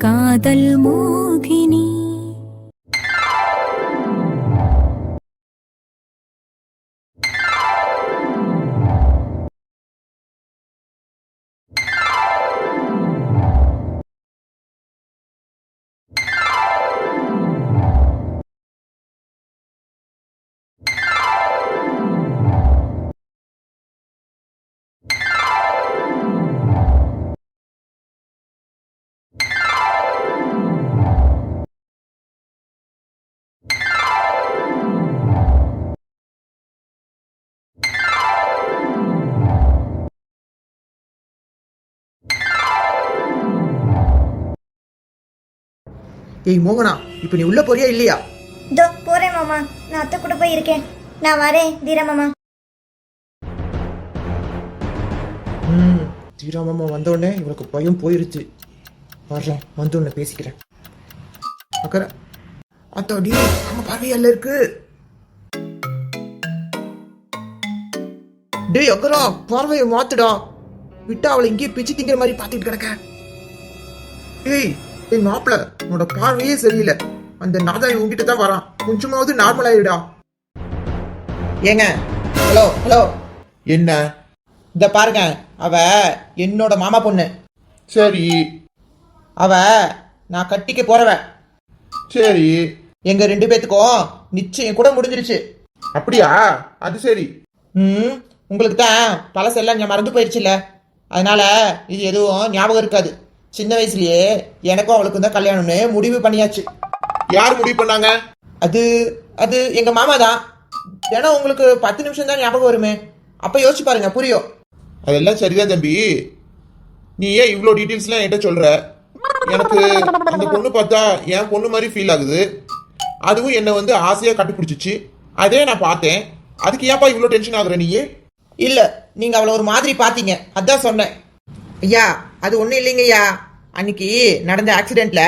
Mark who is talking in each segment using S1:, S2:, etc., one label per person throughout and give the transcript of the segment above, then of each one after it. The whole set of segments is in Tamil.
S1: காதல் மோகினி.
S2: ஏய் மோகனா, இப்ப நீ உள்ள போறியா இல்லையா?
S3: இதோ போறேன் மாமா. நான் அத்தை கூட போய் இருக்கேன். நான் வரேன் தீரா மாமா.
S2: தீரா மாமா வந்தோடனே இவளுக்கு பயம் போயிருச்சு. வர்றேன், வந்தோடனே பேசிக்கிறேன். அக்கறை அத்தாடி நம்ம பார்வையல்ல இருக்கு. டேய் அக்கரா, பார்வையை மாத்துடா. விட்டா அவளை இங்கேயே பிச்சு திங்கிற மாதிரி பாத்துட்டு கிடக்க. ஏய் ஏய் மாப்பிள, உன்னோட பார்வையே சரியில்லை. அந்த நாதாய் உங்ககிட்ட தான் வரான். கொஞ்சமாவது நார்மல் ஆயிடுடா. ஏங்க, ஹலோ ஹலோ. என்ன? இந்த பாருங்க, அவ என்னோட மாமா பொண்ணு. சரி. அவ நான் கட்டிக்க போறவ. சரி. எங்க 2 பேத்துக்கும் நிச்சயம் கூட முடிஞ்சிருச்சு. அப்படியா? அது சரி. உங்களுக்கு தான் பழசெல்லாம் மறந்து போயிடுச்சுல்ல, அதனால இது எதுவும் ஞாபகம் இருக்காது. சின்ன வயசுலயே எனக்கும் அவளுக்கும் தான் கல்யாணம்னு முடிவு பண்ணியாச்சு. யார் முடிவு பண்ணாங்க? அது அது எங்க மாமா தான். ஏன்னா உங்களுக்கு 10 நிமிஷம் தான் ஞாபகம் வருமே, அப்ப யோசிச்சு பாருங்க, புரியும்.
S4: அதெல்லாம் சரிதான் தம்பி. நீ ஏன் இவ்வளோ டீட்டெயில்ஸ்லாம் என்கிட்ட சொல்ற? எனக்கு அந்த பொண்ணு பார்த்தா என் பொண்ணு மாதிரி ஃபீல் ஆகுது. அதுவும் என்னை வந்து ஆசையா கட்டுப்பிடிச்சிச்சு. அதே நான் பார்த்தேன். அதுக்கு ஏன்ப்பா இவ்வளோ டென்ஷன் ஆகுற நீயே?
S2: இல்ல, நீங்க அவளை ஒரு மாதிரி பாத்தீங்க, அதான் சொன்னேன். ஐயா அது ஒண்ணும் இல்லைங்க ஐயா. அன்னைக்கு நடந்த ஆக்சிடென்ட்ல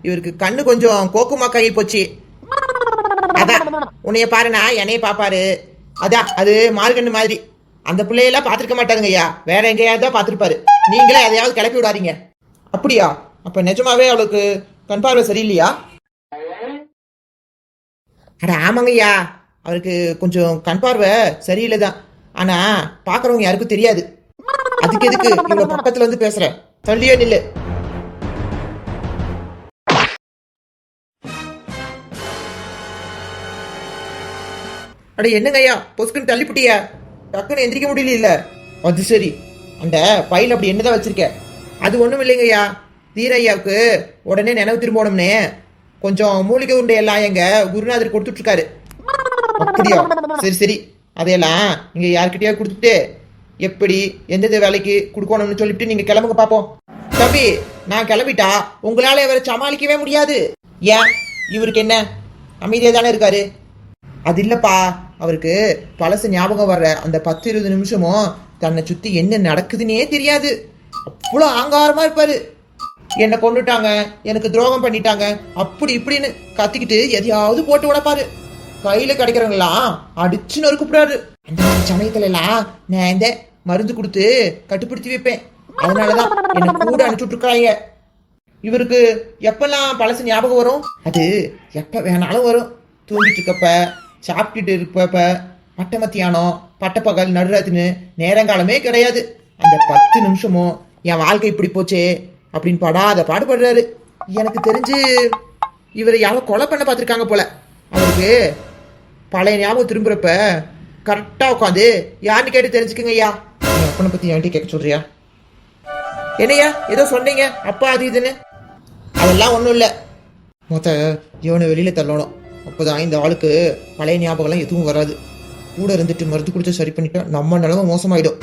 S2: இவருக்கு கண்ணு கொஞ்சம் கோக்குமாக்காகி போச்சு. அதான் உன்னைய பாருனா என்னைய பாப்பாரு. அதான் அது மார்கண்ணு மாதிரி. அந்த பிள்ளையெல்லாம் பாத்துருக்க மாட்டாருங்க ஐயா, வேற எங்கேயாவது தான் பாத்துருப்பாரு. நீங்களே எதையாவது கிளப்பி விடாதீங்க. அப்படியா? அப்ப நிஜமாவே அவளுக்கு கண் பார்வை சரியில்லையா? அட ஆமாங்க ஐயா, அவருக்கு கொஞ்சம் கண் பார்வை சரியில்லைதான். ஆனா பாக்குறவங்க யாருக்கும் தெரியாது. அதுக்கு எதுக்கு இவ்வளவு பக்கத்துல வந்து பேசுற? தள்ளியே நில்லு. அட என்னங்க ஐயா, பொசுக்குன்னு தள்ளிப்புட்டியா? டக்குன்னு எந்திரிக்க முடியல. இல்ல அது சரி, அந்த பையில அப்படி என்னதான் வச்சிருக்க? அது ஒண்ணும் இல்லைங்க ஐயா, தீர ஐயாவுக்கு உடனே நினைவு திரும்பணும்னு கொஞ்சம் மூலிகை உண்டை எல்லாம் எங்க குருநாதர் கொடுத்துட்டு இருக்காரு. அப்படியா? சரி சரி, அதையெல்லாம் நீங்க யாருக்கிட்டயா கொடுத்துட்டு எப்படி எந்தெந்த வேலைக்கு கொடுக்கணும்னு சொல்லிட்டு நீங்க கிளம்புங்க பாப்போம். தம்பி, நான் கிளம்பிட்டா உங்களால இவரை சமாளிக்கவே முடியாது. ஏன்? இவருக்கு என்ன, அமைதியா தானே இருக்காரு? அது இல்லப்பா, அவருக்கு பழசு ஞாபகம் வர்ற அந்த 10-20 நிமிஷமும் தன்னை சுத்தி என்ன நடக்குதுன்னே தெரியாது. அவ்வளோ ஆங்காரமா இருப்பாரு. என்னை கொண்டுட்டாங்க, எனக்கு துரோகம் பண்ணிட்டாங்க, அப்படி இப்படின்னு கத்திக்கிட்டு எதையாவது போட்டு உடப்பாரு. கையில கிடைக்கிறவங்களாம் அடிச்சு நொறுக்குறாரு. அந்த மாதிரி சமயத்துல எல்லாம் நான் இந்த மருந்து கொடுத்து கட்டுப்படுத்தி வைப்பேன். அதனாலதான் என்ன கூட அனுப்பிச்சுட்டு இருக்காங்க. இவருக்கு எப்பெல்லாம் பழசு ஞாபகம் வரும்? அது எப்ப வேணாலும் வரும். தூங்கிட்டு இருக்கப்ப, சாப்பிட்டுட்டு இருப்ப, பட்ட மத்தியானம், பட்டப்பகல், நடுராத்தின்னு நேரங்காலமே கிடையாது. அந்த 10 நிமிஷமும் என் வாழ்க்கை இப்படி போச்சே அப்படின்னு படாத பாடுபடுறாரு. எனக்கு தெரிஞ்சு இவரை யாரோ கொலை பண்ண பார்த்துருக்காங்க போல. அவருக்கு பழைய ஞாபகம் திரும்புறப்ப கரெக்டா உட்காந்து யாருன்னு கேட்டு தெரிஞ்சுக்கங்க ஐயா. அப்பனை பத்தி என்கிட்ட கேட்க சொல்றியா? என்னையா ஏதோ சொன்னீங்க அப்பா அது இதுன்னு? அதெல்லாம் ஒன்றும் இல்லை. மொத்த இவனை வெளியில தள்ளணும். அப்போதான் இந்த ஆளுக்கு பழைய ஞாபகம்லாம் எதுவும் வராது. கூட இருந்துட்டு மருந்து கொடுத்து சரி பண்ணிட்டா நம்ம நிலவும் மோசமாயிடும்.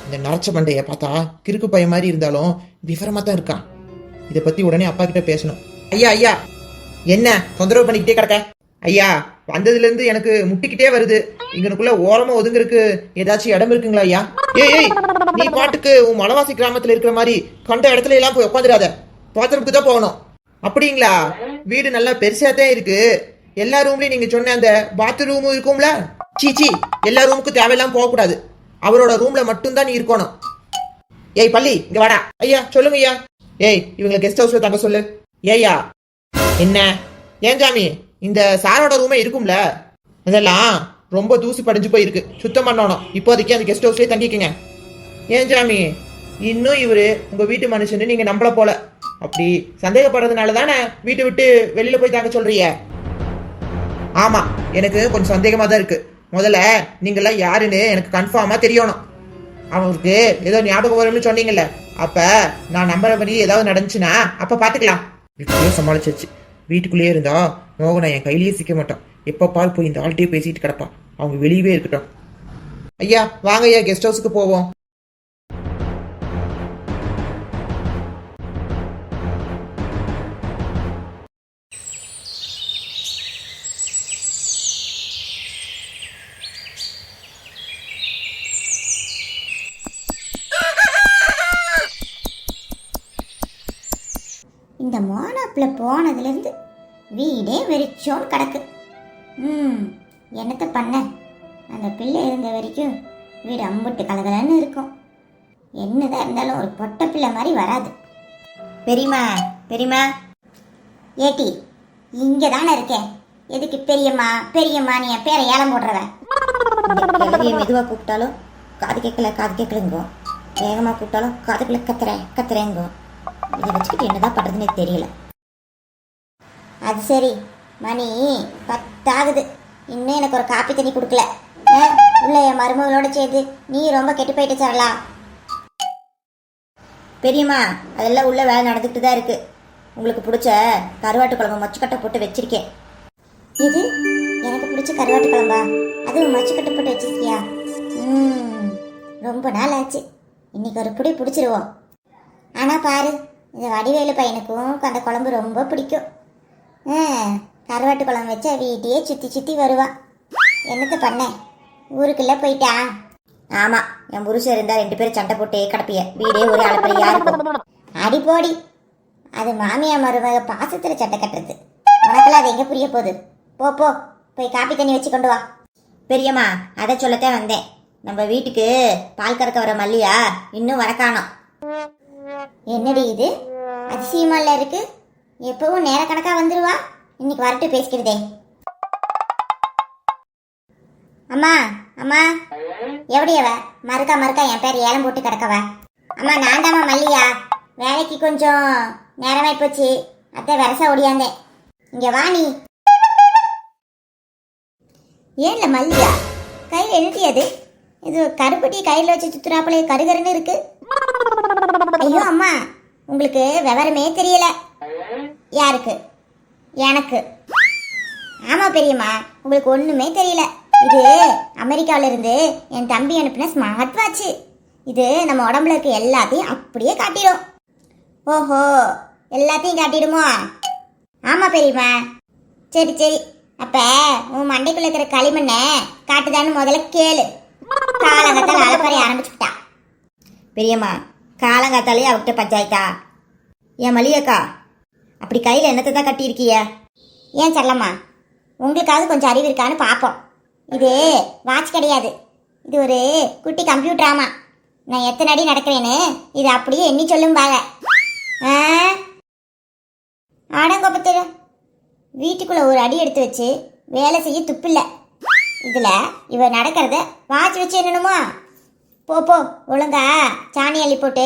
S2: இந்த நரச்ச மண்டையை பார்த்தா கிறுக்கு பையன் மாதிரி இருந்தாலும் விவரமா தான் இருக்கான். இதை பத்தி உடனே அப்பா கிட்ட பேசணும். ஐயா ஐயா, என்ன தொந்தரவு பண்ணிக்கிட்டே கிடக்க? ஐயா, வந்ததுல இருந்து எனக்கு முட்டிக்கிட்டே வருது. இங்கனுக்குள்ள ஓரமா ஒதுங்கறதுக்கு ஏதாச்சும் இடம் இருக்குங்களா ஐயா? ஏய், நீ பாட்டுக்கு உன் மலவாசி கிராமத்துல இருக்கிற மாதிரி கண்ட இடத்துல எல்லாம் போய் உட்காந்துடாத. பாத்ரூமுக்கு தான் போகணும். அப்படிங்களா? வீடு நல்லா பெருசாதான் இருக்கு. எல்லா ரூம்லயும் நீங்க சொன்ன அந்த பாத்ரூமும் இருக்கும்ல? சீச்சி, எல்லா ரூமுக்கும் தேவையெல்லாம் போக கூடாது. அவரோட ரூம்ல மட்டும்தான் நீ இருக்கணும். ஏய் பள்ளி, இங்க வாடா. ஐயா சொல்லுங்க ஐயா. ஏய், இவங்களை கெஸ்ட் ஹவுஸ்ல தங்க சொல்லு. ஏய்யா என்ன ஏன் சாமி இந்த சாரோட ரூமே இருக்கும்ல அதெல்லாம் ரொம்ப தூசி படிஞ்சு போயிருக்கு, சுத்தம் பண்ணணும். இப்போதைக்கு அந்த கெஸ்ட் ஹவுஸ்லேயே தங்கிக்கங்க. ஏன் சாமி இன்னும் இவரு உங்க வீட்டு மனுஷன்னு நீங்க நம்பல போல. அப்படி சந்தேகப்படுறதுனால தானே வீட்டை விட்டு வெளியில போய் தாங்க சொல்றீங்க. ஆமா, எனக்கு கொஞ்சம் சந்தேகமா தான் இருக்கு. முதல்ல நீங்களாம் யாருன்னு எனக்கு கன்ஃபார்மா தெரியணும். அவருக்கு ஏதோ ஞாபகம் வரும்னு சொன்னீங்கல்ல, அப்ப நான் நம்புற மாதிரி ஏதாவது நடந்துச்சுன்னா அப்ப பாத்துக்கலாம். இப்படியே சமாளிச்சிருச்சு. வீட்டுக்குள்ளேயே இருந்தா மோகனா என் கையிலேயே சிக்க மாட்டான். எப்ப பால் போய் இந்த ஆள்கிட்டயே பேசிட்டு கிடப்பான். அவங்க வெளியவே இருக்கட்டும். ஐயா வாங்க ஐயா, கெஸ்ட் ஹவுஸுக்கு போவோம்.
S3: இந்த மோனாப்பில் போனதுலேருந்து வீடே வெறிச்சோன்னு கிடக்கு. என்னத்தை பண்ண, அந்த பிள்ளை இருந்த வரைக்கும் வீடு அம்புட்டு கலகலன்னு இருக்கும். என்னதான் இருந்தாலும் ஒரு பொட்டை பிள்ளை மாதிரி வராது. பெரியம்மா பெரியம்மா, ஏட்டி இங்கே தானே இருக்கேன். எதுக்கு பெரியம்மா பெரியம்மா நீ என் பேரை ஏலம் போடுறவ? மெதுவாக கூப்பிட்டாலும் காது கேட்கலங்கோ, வேகமாக கூப்பிட்டாலும் காதுக்குள்ள கத்துறேங்கோ. இதை வச்சுக்கிட்டு என்னதான் பண்ணுறதுன்னு தெரியல. அது சரி, மணி 10 ஆகுது, இன்னும் எனக்கு ஒரு காப்பி தண்ணி கொடுக்கல. உள்ள என் மருமகளோட சேர்ந்து நீ ரொம்ப கெட்டு போயிட்டு சரலாம். பெரியம்மா அதெல்லாம் உள்ள வேலை நடந்துக்கிட்டு தான் இருக்கு. உங்களுக்கு பிடிச்ச கருவாட்டு குழம்பு மொச்சக்கட்டை போட்டு வச்சிருக்கேன். இது எனக்கு பிடிச்ச கருவாட்டு குழம்பா? அதுவும் மொச்சக்கட்டை போட்டு வச்சிருக்கியா? ரொம்ப நாள் ஆச்சு, இன்னைக்கு ஒரு புடி பிடிச்சிருவோம். ஆனால் பாரு, இந்த வடிவேலு பையனுக்கும் அந்த குழம்பு ரொம்ப பிடிக்கும். கருவாட்டு குழம்பு வச்சா வீட்டையே சுற்றி சுற்றி வருவான். என்னத்தை பண்ண, ஊருக்குள்ளே போயிட்டா? ஆமாம், என் புருஷன் இருந்தால் 2 பேரும் சண்டை போட்டே கிடப்பிய, வீடே ஒரே அளப்பறையா இருக்கும். அடி போடி, அது மாமியா மருமக பாசத்தில் சண்டை கட்டுறது. உனக்கெல்லாம் அது எங்கே புரிய போகுது? போ போய் காப்பி தண்ணி வச்சு கொண்டு வா. பெரியம்மா அதை சொல்லத்தான் வந்தேன். நம்ம வீட்டுக்கு பால் கறக்க வர மல்லியா இன்னும் வரக்கானோம். என்னடி இது அதிசயமால இருக்கு? எப்பவும் நேர கணக்கா வந்துருவா, இன்னைக்கு வரட்டு பேசிக்கிறதே. அம்மா அம்மா, எவடியவ மறுக்கா என் பேர் ஏலம் போட்டு கிடக்கவ? அம்மா நான் தாம்மா மல்லியா, வேலைக்கு கொஞ்சம் நேரமாய் போச்சு, அத்தை வரசா ஓடியாந்தேன். இங்க வா நீ. ஏன்ல மல்லியா, கையில் எழுதியது இது கருப்பட்டி கையில் வச்சு சுத்துறாப்புல கருகருன்னு இருக்கு. ஐயோ அம்மா, உங்களுக்கு விவரமே தெரியல. யாருக்கு? எனக்கு. ஆமா பெரியம்மா, உங்களுக்கு ஒண்ணுமே தெரியல. இது அமெரிக்காவில இருந்து என் தம்பி அனுப்பின ஸ்மார்ட் வாட்ச். இது நம்ம உடம்புல இருக்க எல்லாத்தையும் அப்படியே காட்டிடும். ஓஹோ, எல்லாத்தையும் காட்டிடுமோ? ஆமா பெரியம்மா. சரி, அப்ப உன் மண்டைக்குள்ள இருக்கிற களிமண்ண காட்டுதான்னு முதல்ல கேளு. காலங்கத்தால அலப்பறைய ஆரம்பிச்சுட்டா. பெரியம்மா காலங்காத்தாலே அவர்கிட்ட பஞ்சாயத்தா? ஏன் மளிகக்கா, அப்படி கையில் என்னத்தை தான் கட்டியிருக்கிய? ஏன் செல்லம்மா, உங்களுக்காவது கொஞ்சம் அறிவு இருக்கான்னு பார்ப்போம். இது வாட்ச் கிடையாது, இது ஒரு குட்டி கம்ப்யூட்டராமா. நான் எத்தனை அடி நடக்கிறேன்னு இது அப்படியே எண்ணி சொல்லும்பாங்க. ஆடங்கொப்பத்தில் வீட்டுக்குள்ளே ஒரு அடி எடுத்து வச்சு வேலை செய்ய துப்பில்லை. இதில் இவ நடக்கிறத வாட்ச் வச்சு என்னணுமா? போ ஒழுங்கா சாணி அள்ளி போட்டு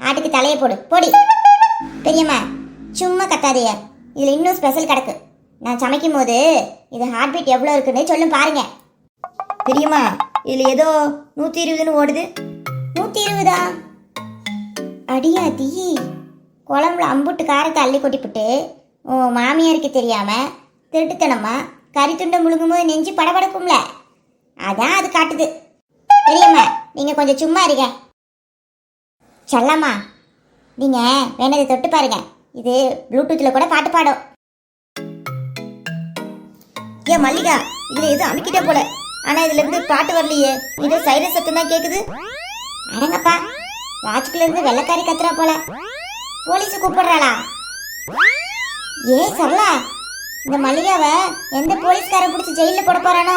S3: ஆட்டுக்கு தலையை போடி. பெரியம்மா சும்மா கத்தாதைய, இதில் இன்னும் ஸ்பெஷல் கிடக்கு. நான் சமைக்கும் போது இது ஹார்ட் பீட் எவ்வளோ இருக்குன்னு சொல்லும் பாருங்க. பெரியம்மா இதில் ஏதோ 120ன்னு ஓடுது. 120? அடியாதி, குழம்புல அம்புட்டு காரத்தை அள்ளி கொட்டிப்புட்டு உன் மாமியாருக்கு தெரியாம திருட்டுத்தனமா கறி துண்டை முழுங்கும் போது நெஞ்சு படபடக்கும்ல, அதான் அது காட்டுது. பெரியம்மா நீங்க கொஞ்சம் சும்மா இருங்க. செல்லம்மா நீங்க வேணதை தொட்டு பாருங்க, இது ப்ளூடூத்ல கூட பாட்டு பாடும். ஏன் மல்லிகா, இதுல எதுவும் அமுக்கிட்டே போல, ஆனா இதுல இருந்து பாட்டு வரலையே, இது சைரன் சத்தம் தான் கேக்குது. அடங்கப்பா, வாட்ச்ல இருந்து வெள்ளக்காரி கத்துறா போல. போலீஸ் கூப்பிடுறாளா? ஏ சரளா, இந்த மல்லிகாவை எந்த போலீஸ்கார பிடிச்சி ஜெயில போட போறானோ?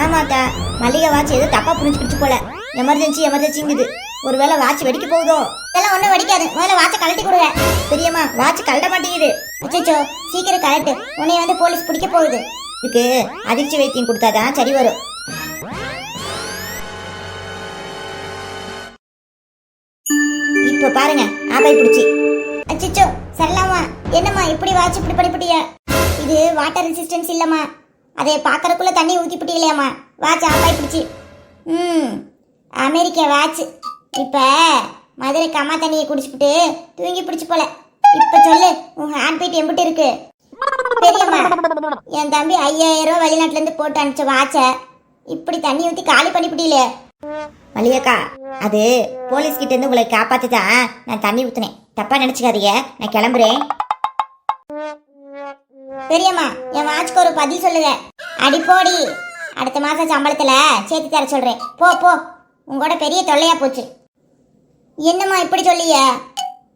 S3: ஆமாக்கா, மல்லிகா வாட்ச் எதுவும் தப்பா புரிஞ்சுக்கிடுச்சு போல. எமர்ஜென்சிங்குது, ஒருவேளை வாட்ச் வெடிக்க போகுதோ? இதெல்லாம் ஒண்ணும் வெடிக்காது. முதல்ல வாட்சை கழட்டி கொடுங்க. பெரியம்மா வாட்ச் கழட்ட மாட்டேங்குது. அச்சோ, சீக்கிரம் கழட்டு. உன்னை வந்து போலீஸ் பிடிக்க போகுது. இதுக்கு அதிர்ச்சி வைத்தியம் கொடுத்தாதான் சரி வரும். இப்ப பாருங்க, ஆபாய் பிடிச்சி. அச்சோ, சரலாமா, என்னம்மா இப்படி வாட்ச் இப்படி படிப்படியா? இது வாட்டர் ரெசிஸ்டன்ஸ் இல்லம்மா. அதை பாக்கறதுக்குள்ள தண்ணி ஊத்தி பிட்டிக்கலையாம்மா. வாட்ச் ஆபாய் பிடிச்சி. America watch. இப்ப மதுரை கம்மா தண்ணியை குடிச்சுட்டு தூங்கி பிடிச்சு போல. இப்ப சொல்லு, உன் ஹேண்ட் பீட் எம்பிட்டு இருக்கு? பெரியம்மா, என் தம்பி 5000 ரூபாய் வெளிநாட்டுல இருந்து போட்டு அனுப்பிச்ச வாட்ச இப்படி தண்ணி ஊத்தி காலி பண்ணிவிட்டீங்களே. மல்லிகா, அது போலீஸ் கிட்ட இருந்து உங்களை காப்பாத்திதான் நான் தண்ணி ஊத்துனேன். தப்பா நினைச்சுக்காதீங்க, நான் கிளம்புறேன். பெரியம்மா, என் வாட்ச்க்கு ஒரு பதில் சொல்லுங்க. அடி போடி, அடுத்த மாசம் சம்பளத்துல சேர்த்து தர சொல்றேன். போ போ, உங்களோட பெரிய தொல்லையா போச்சு. என்னம்மா இப்படி சொல்லிய?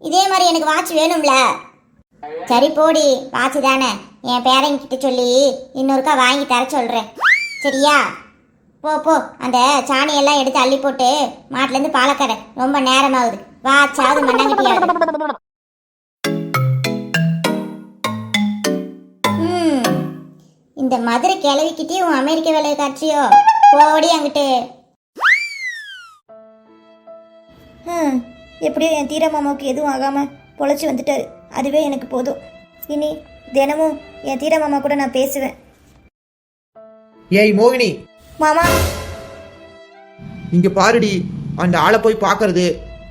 S3: இதே மாதிரி எனக்கு வாட்ச் வேணும்ல. சரி போடி, வாட்ச் தானே, என் பேரங்கிட்ட சொல்லி இன்னொருக்கா வாங்கி தர சொல்றேன். சரியா? போ போ, அந்த சாணியெல்லாம் எடுத்து அள்ளி போட்டு மாட்டுலேருந்து பாலக்கரை. ரொம்ப நேரமாகுது. வாட்சாவது மண்ணாங்கட்டியாவது. இந்த மதுரை கிளவிக்கிட்டே உன் அமெரிக்க வேலையை காட்சியோ? போடி அங்கிட்டு. எப்படியோ என் தீர மாமாவுக்கு எதுவும் ஆகாம பொழைச்சி வந்துட்டாரு. அதுவே எனக்கு போதும். இனி தினமும் என் தீர மாமா கூட நான் பேசுவேன்.
S2: ஏய் மோகினி,
S3: மாமா,
S2: இங்க பாருடி. அந்த ஆளை போய் பாக்குறது,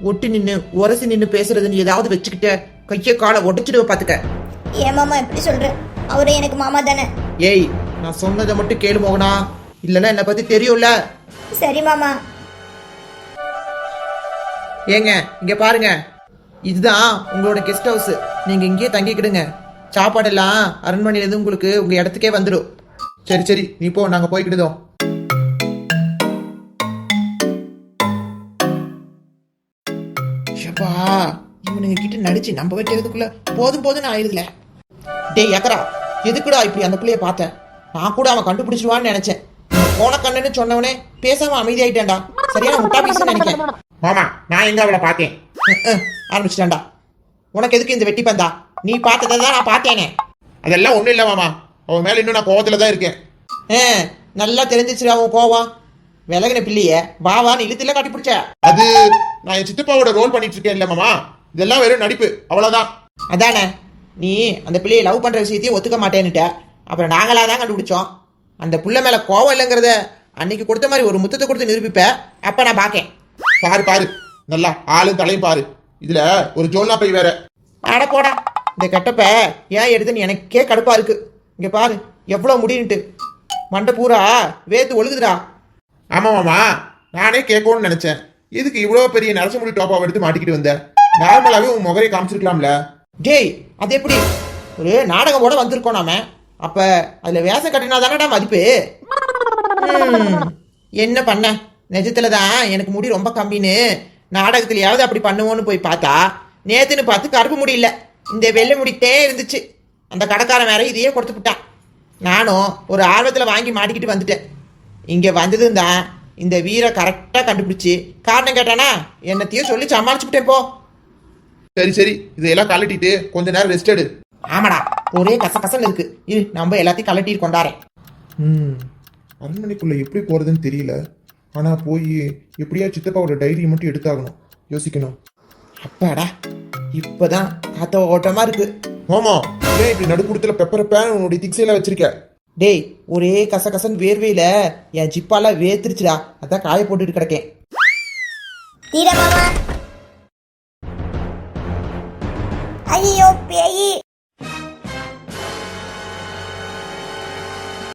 S2: ஒட்டி நின்னு உரசி நின்னு பேசுறதுன்னு ஏதாவது வச்சுக்கிட்ட கைய காலை உடைச்சிடுவ பாத்துக்க.
S3: ஏன் மாமா எப்படி சொல்ற? அவரு எனக்கு மாமா தானே.
S2: ஏய், நான் சொன்னதை மட்டும் கேளு மோகனா, இல்லைன்னா என்னை பத்தி தெரியும்ல.
S3: சரி மாமா.
S2: ஏங்க இங்க பாருங்க, இதுதான் உங்களோட கெஸ்ட் ஹவுஸ். நீங்க இங்கேயே தங்கிக்கிடுங்க. சாப்பாடெல்லாம் அரண்மனையிலேருந்து உங்களுக்கு உங்க இடத்துக்கே வந்துடும்.
S4: சரி சரி, நீ போ, நாங்க போய்க்கிடுதோம்.
S2: ஷப்பா, இவனுங்க கிட்ட நடிச்சு நம்ப வைக்கிறதுக்குள்ள போதும் போதுன்னு ஆயிடுதுல. டேய் யக்கரா, எதுக்குடா இப்படி அந்த பிள்ளைய பார்த்தேன்? நான் கூட அவன் கண்டுபிடிச்சிருவான்னு நினைச்சேன். போன கண்ணுன்னு சொன்னவனே பேசாம அமைதியாயிட்டேன்டா. சரியான முட்டா பீஸ் நினைக்கிறேன்.
S4: மாமா, நான் எங்க அவளை பார்த்தேன்?
S2: ஆரம்பிச்சிட்டான்டா. உனக்கு எதுக்கு இந்த வெட்டி பந்தா? நீ பார்த்ததை தான் நான் பார்த்தேனே.
S4: அதெல்லாம் ஒண்ணும் இல்ல மாமா, அவன் மேல இன்னும் நான் கோவத்துல தான் இருக்கேன்.
S2: நல்லா தெரிஞ்சிச்சுடா உன் கோவம். விலகின பிள்ளைய வாவான்னு இழுத்துல கட்டி பிடிச்ச.
S4: அது நான் என் சித்தப்பாவோட ரோல் பண்ணிட்டு இருக்கேன் இல்ல மாமா. இதெல்லாம் வெறும் நடிப்பு, அவ்வளவுதான்.
S2: அதானே, நீ அந்த பிள்ளையை லவ் பண்ற விஷயத்தையும் ஒத்துக்க மாட்டேன்னுட்ட. அப்புறம் நாங்களா தான் கண்டுபிடிச்சோம். அந்த புள்ள மேல கோவம் இல்லைங்கிறத அன்னைக்கு கொடுத்த மாதிரி ஒரு முத்தத்தை கொடுத்து நிரூபிப்ப. அப்ப நான் பாக்கேன்.
S4: பாரு பாரு, நல்லா ஆளும் தலையும் பாரு. இதுல ஒரு ஜோல்னா பை வேற.
S2: அட போடா, இந்த கெட்டப்ப ஏன் எடுத்துன்னு எனக்கே கடுப்பா இருக்கு. இங்க பாரு எவ்வளவு முடியுன்ட்டு. மண்டை பூரா வேத்து ஒழுகுதுடா.
S4: ஆமா மாமா, நானே கேட்கணும்னு நினைச்சேன். எதுக்கு இவ்வளவு பெரிய நரச முடி டாப்பாவை எடுத்து மாட்டிக்கிட்டு வந்த? நார்மலாவே உன் முகரை காமிச்சிருக்கலாம்ல.
S2: டேய், அது எப்படி? ஒரு நாடகம் கூட வந்திருக்கோம் நாம. அப்ப அதுல வேஷம் கட்டினா தானடா மதிப்பு. என்ன பண்ண, நிஜத்துலதான் எனக்கு முடி ரொம்ப கம்மின்னு நாடகத்திலேயாவது அப்படி பண்ணுவோன்னு போய் பார்த்தா நேத்துன்னு பார்த்து கருப்பு முடி இல்லை, இந்த வெள்ளை முடிக்கிட்டே இருந்துச்சு. அந்த கடைக்காரன் வேற இதையே கொடுத்துட்டான். நானும் ஒரு ஆர்வத்தில் வாங்கி மாட்டிக்கிட்டு வந்துட்டேன். இங்கே வந்ததும் தான் இந்த வீரை கரெக்டாக கண்டுபிடிச்சி காரணம் கேட்டானா என்னத்தையும் சொல்லி சமாளிச்சுட்டேன். போ.
S4: சரி சரி, இதையெல்லாம் கழட்டிட்டு கொஞ்ச நேரம் ரெஸ்ட் எடு.
S2: ஆமாடா, ஒரே கசகசன்னு இருக்கு. இரு, நம்ம எல்லாத்தையும் கழட்டிட்டு கொண்டாரேன்.
S4: அரண்மனைக்குள்ள எப்படி போறதுன்னு தெரியல. ஆனா போய் எப்படியா சித்தப்பாவோட டைரியை மட்டும் எடுத்தாகணும். யோசிக்கணும்.
S2: அப்பாடா, இப்பதான் காத்த ஓட்டமா இருக்கு.
S4: ஆமா, ஏன் இப்படி நடுக்குடத்துல பெப்பர் பேன் உன்னுடைய திக்ஸையெல்லாம் வச்சிருக்க?
S2: டேய், ஒரே கசகசன் வேர்வையில என் ஜிப்பால வேத்துருச்சுடா. அதான் காய போட்டுட்டு கிடக்கேன்.
S3: ஐயோ பேயி.